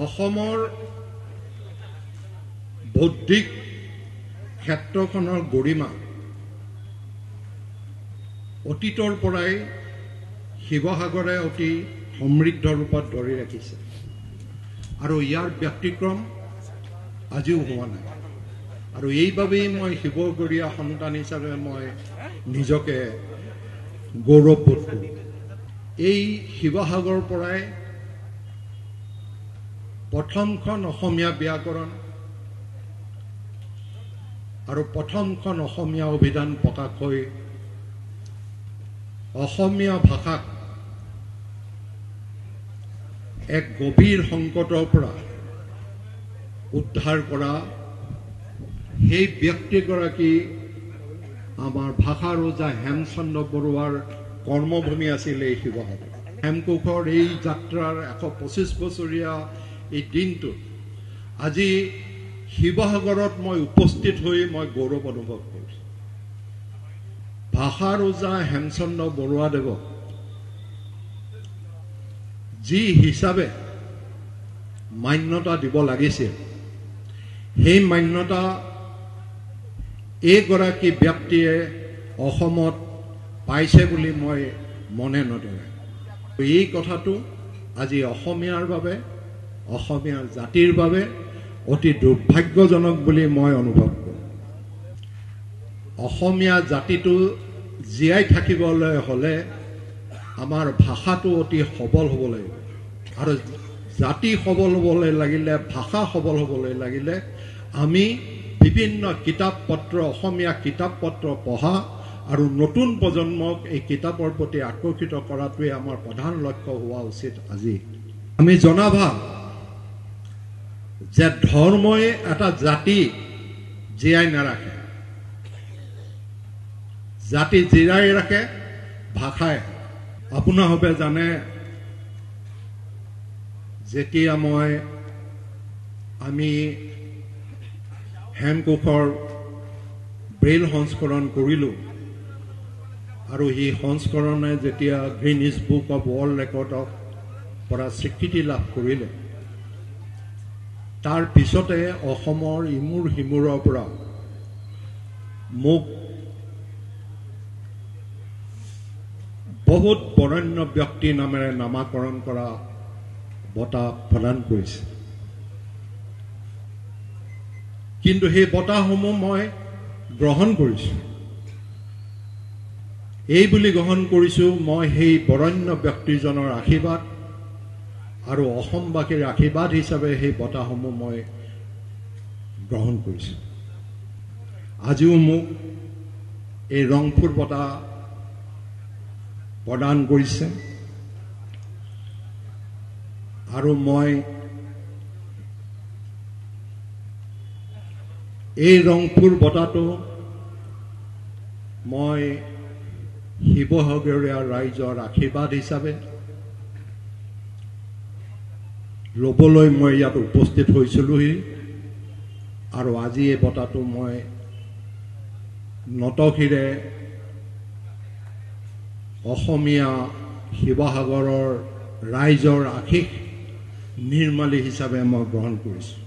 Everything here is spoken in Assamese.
অসমৰ বৌদ্ধিক ক্ষেত্ৰখনৰ গৰিমা অতীতৰ পৰাই শিৱসাগৰে অতি সমৃদ্ধ ৰূপত ধৰি ৰাখিছে আৰু ইয়াৰ ব্যতিক্ৰম আজিও হোৱা নাই আৰু এইবাবেই মই শিৱগৰীয়া সন্তান হিচাপে মই নিজকে গৌৰৱবোধ কৰোঁ। এই শিৱসাগৰৰ পৰাই প্ৰথমখন অসমীয়া ব্যাকৰণ আৰু প্ৰথমখন অসমীয়া অভিধান প্ৰকাশ হৈ অসমীয়া ভাষাক এক গভীৰ সংকটৰ পৰা উদ্ধাৰ কৰা সেই ব্যক্তিগৰাকী আমাৰ ভাষা ৰজা হেমচন্দ্ৰ বৰুৱাৰ কৰ্মভূমি আছিল এই শিৱসাগৰ। হেমকোষৰ এই যাত্ৰাৰ 125 বছৰীয়া এই দিনটো আজি শিৱসাগৰত মই উপস্থিত হৈ মই গৌৰৱ অনুভৱ কৰিছোঁ। ভাষা ৰজা হেমচন্দ্ৰ বৰুৱাদেৱক যি হিচাপে মান্যতা দিব লাগিছিল সেই মান্যতা এইগৰাকী ব্যক্তিয়ে অসমত পাইছে বুলি মই মনে নধৰে। এই কথাটো আজি অসমীয়াৰ বাবে অসমীয়া জাতিৰ বাবে অতি দুৰ্ভাগ্যজনক বুলি মই অনুভৱ কৰোঁ। অসমীয়া জাতিটো জীয়াই থাকিবলৈ হ'লে আমাৰ ভাষাটো অতি সবল হ'ব লাগিব আৰু জাতি সবল হ'বলৈ লাগিলে ভাষা সবল হ'বলৈ লাগিলে আমি বিভিন্ন কিতাপ পত্ৰ অসমীয়া কিতাপ পত্ৰ পঢ়া আৰু নতুন প্ৰজন্মক এই কিতাপৰ প্ৰতি আকৰ্ষিত কৰাটোৱে আমাৰ প্ৰধান লক্ষ্য হোৱা উচিত। আজি আমি জনা ভাল যে ধৰ্মই এটা জাতি জীয়াই নাৰাখে, জাতি জীয়াই ৰাখে ভাষাই। আপোনালোকে জানে যেতিয়া আমি হেমকোষৰ ব্ৰেইল সংস্কৰণ কৰিলোঁ আৰু সেই সংস্কৰণে যেতিয়া গ্ৰীনিছ বুক অৱ ৱৰ্ল্ড ৰেকৰ্ডৰ পৰা স্বীকৃতি লাভ কৰিলে তাৰ পিছতে অসমৰ ইমূৰ সিমূৰৰ পৰা মোক বহুত বৰেণ্য ব্যক্তি নামেৰে নামাকৰণ কৰা বঁটা প্ৰদান কৰিছে। কিন্তু সেই বঁটাসমূহ মই গ্ৰহণ কৰিছোঁ। এই বুলি গ্ৰহণ কৰিছোঁ মই সেই বৰেণ্য ব্যক্তিজনৰ আশীৰ্বাদ আৰু অসমবাসীৰ আশীৰ্বাদ হিচাপে সেই বঁটাসমূহ মই গ্ৰহণ কৰিছোঁ। আজিও মোক এই ৰংপুৰ বঁটা প্ৰদান কৰিছে আৰু মই এই ৰংপুৰ বঁটাটো মই শিৱসাগৰীয়া ৰাইজৰ আশীৰ্বাদ হিচাপে ল'বলৈ মই ইয়াত উপস্থিত হৈছিলোহি আৰু আজি এই বঁটাটো মই নতশিৰে অসমীয়া শিৱসাগৰৰ ৰাইজৰ আশীষ নিৰ্মালী হিচাপে মই গ্ৰহণ কৰিছোঁ।